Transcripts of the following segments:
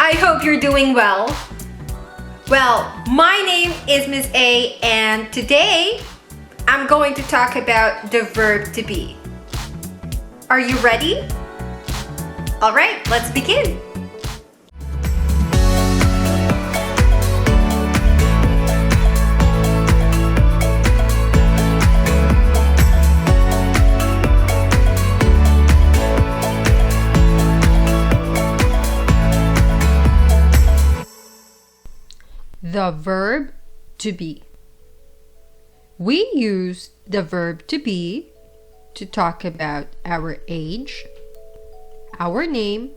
I hope you're doing well. Well, my name is Miss A, and today I'm going to talk about the verb to be. Are you ready? All right, let's begin. The verb to be. We use the verb to be to talk about our age, our name,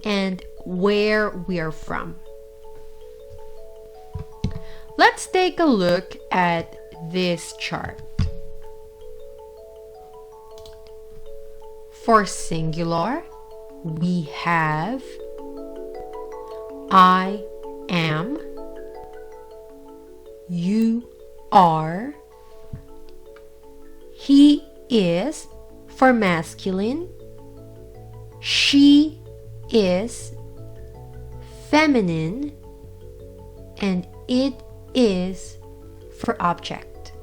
and where we are from. Let's take a look at this chart. For singular, we have I am, you are. He is for masculine. She is feminine. And it is for object.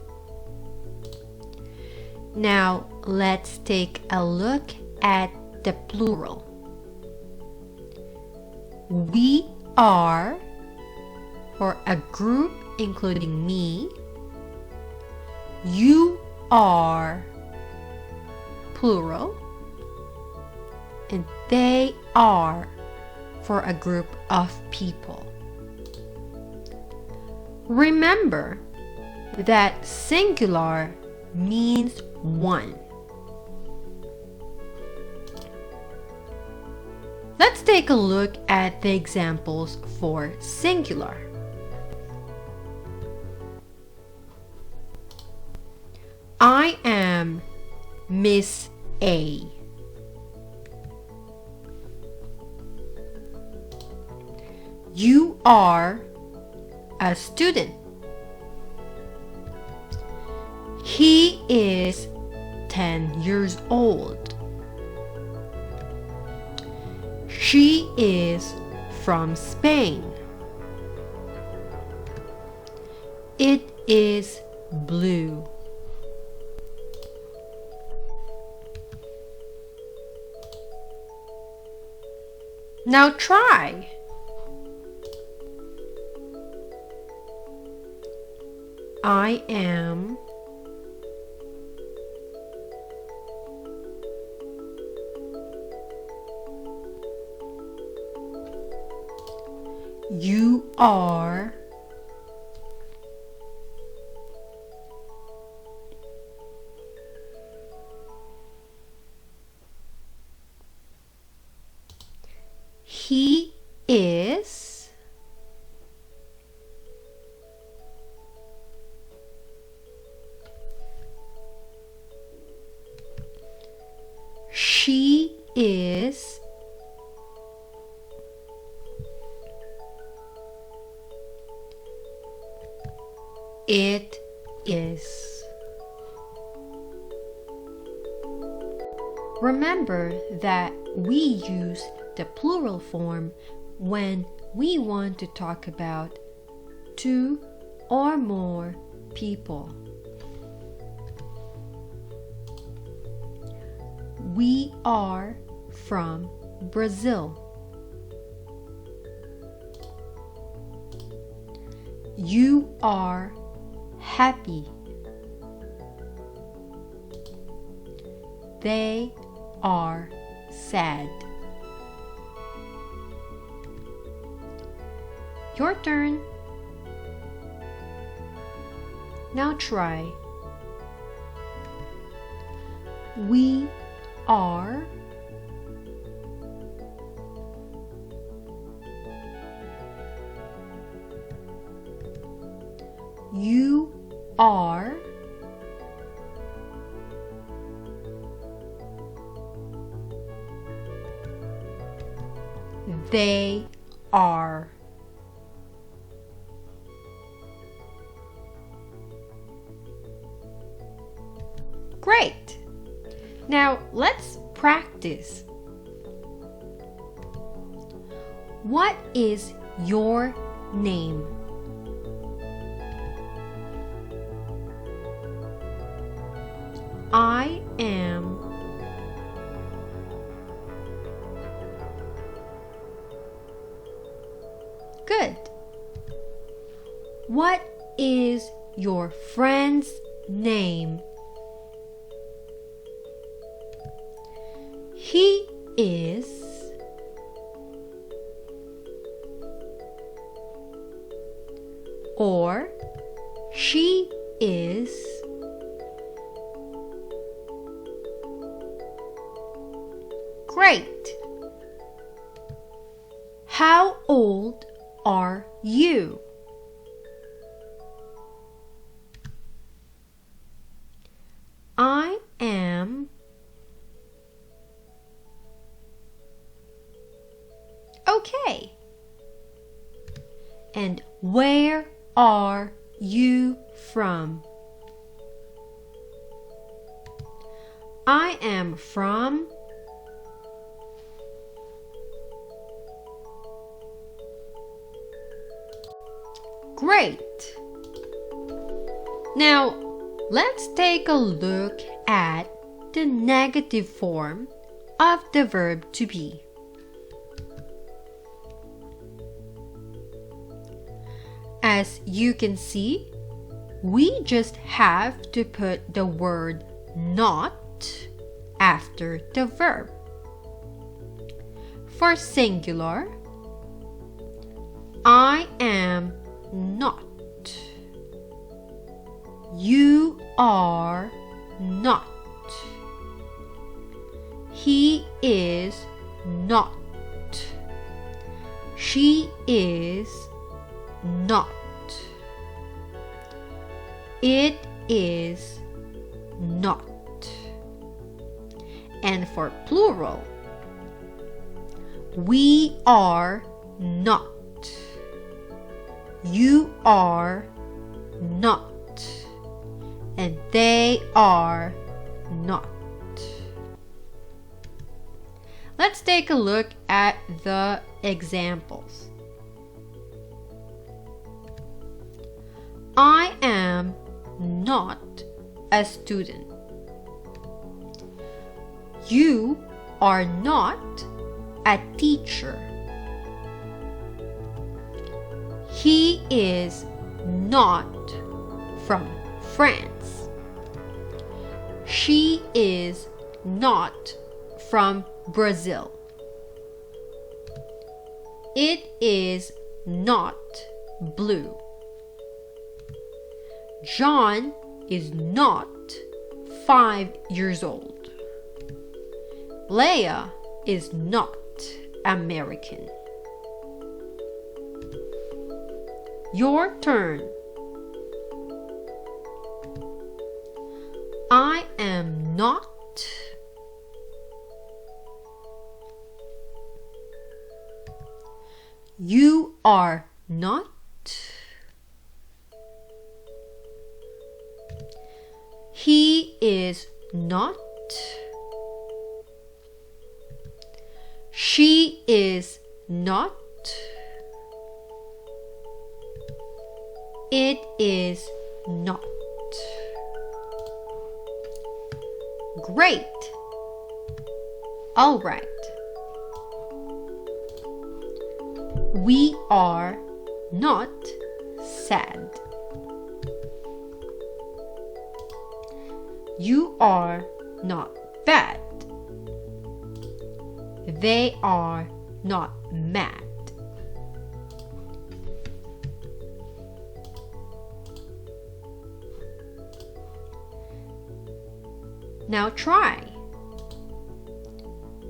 Now let's take a look at the plural. We are for a group including me. You are plural. And they are for a group of people. Remember that singular means one. Let's take a look at the examples for singular. I am Miss A. You are a student. He is 10 years old. She is from Spain. It is blue. Now try. I am. You are. He is. She is. It is. Remember that we use the plural form when we want to talk about two or more people. We are from Brazil. You are happy. They are sad. Your turn. Now try. We are. You are. They are. Great! Now let's practice. What is your name? I am. Good. What is your friend's name? He is. Or she is. Great. How old are you? I am. Okay. And where are you from? I am from. Great. Now, let's take a look at the negative form of the verb to be. As you can see, we just have to put the word not after the verb. For singular, I am not. You are not. He is not. She is not. It is not. And for plural, we are not. You are not. And they are not. Let's take a look at the examples. I am not a student. You are not a teacher. He is not from France. She is not from Brazil. It is not blue. John is not 5 years old. Leah is not American. Your turn. I am not. You are not. He is not. She is not. It is not. Great. All right. We are not sad. You are not bad. They are not mad. Now try.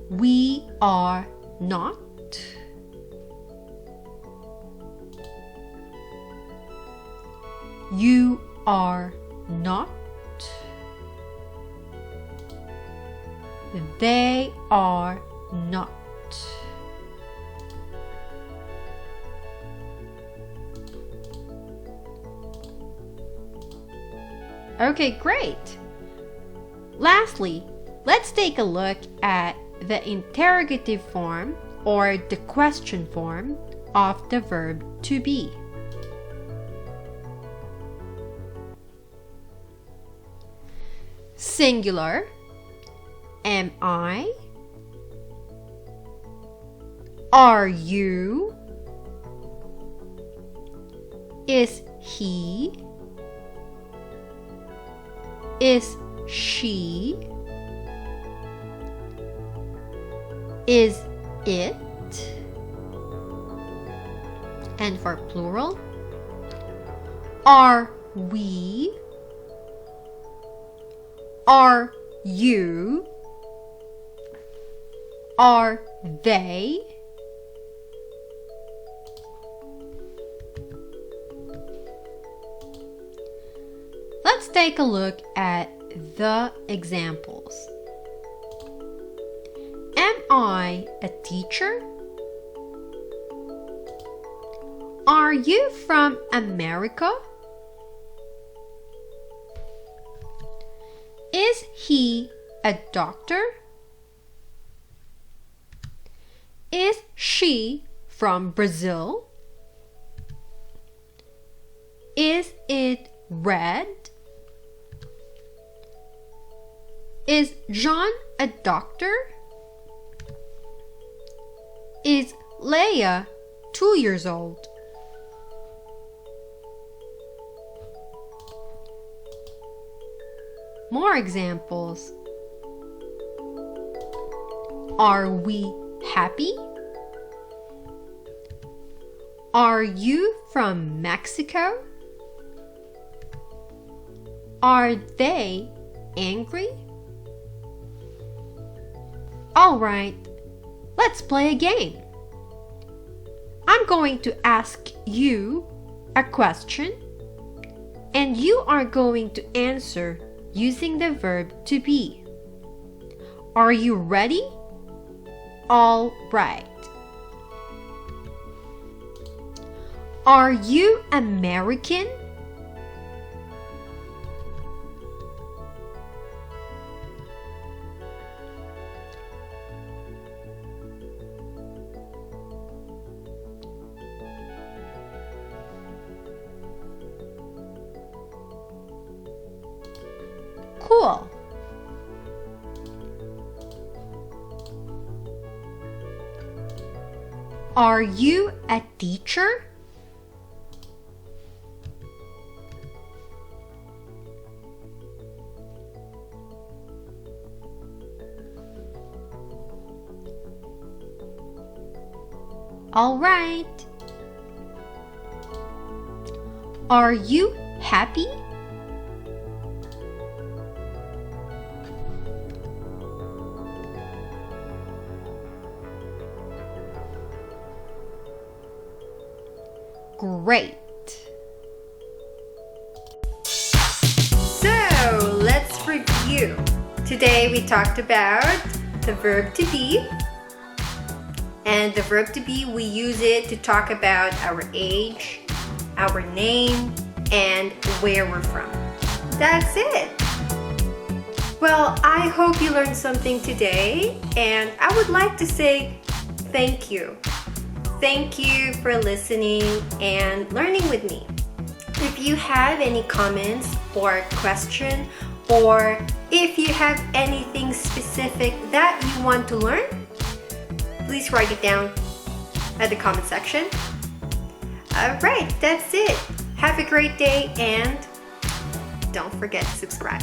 We are not. You are not. They are not. Okay, great. Lastly, let's take a look at the interrogative form or the question form of the verb to be. Singular, am I? Are you? Is he? Is she? Is it? And for plural, are we? Are you? Are they? Let's take a look at the examples. Am I a teacher? Are you from America? Is he a doctor? Is she from Brazil? Is it red? Is John a doctor? Is Leia 2 years old? More examples. Are we happy? Are you from Mexico? Are they angry? All right, let's play a game. I'm going to ask you a question, and you are going to answer using the verb to be. Are you ready? All right. Are you American? Cool. Are you a teacher? All right. Are you happy? Great. So let's review. Today we talked about the verb to be. And the verb to be, we use it to talk about our age, our name, and where we're from. That's it. Well, I hope you learned something today, and I would like to say thank you. Thank you for listening and learning with me. If you have any comments or question, or if you have anything specific that you want to learn, please write it down at the comment section. Alright, that's it. Have a great day and don't forget to subscribe.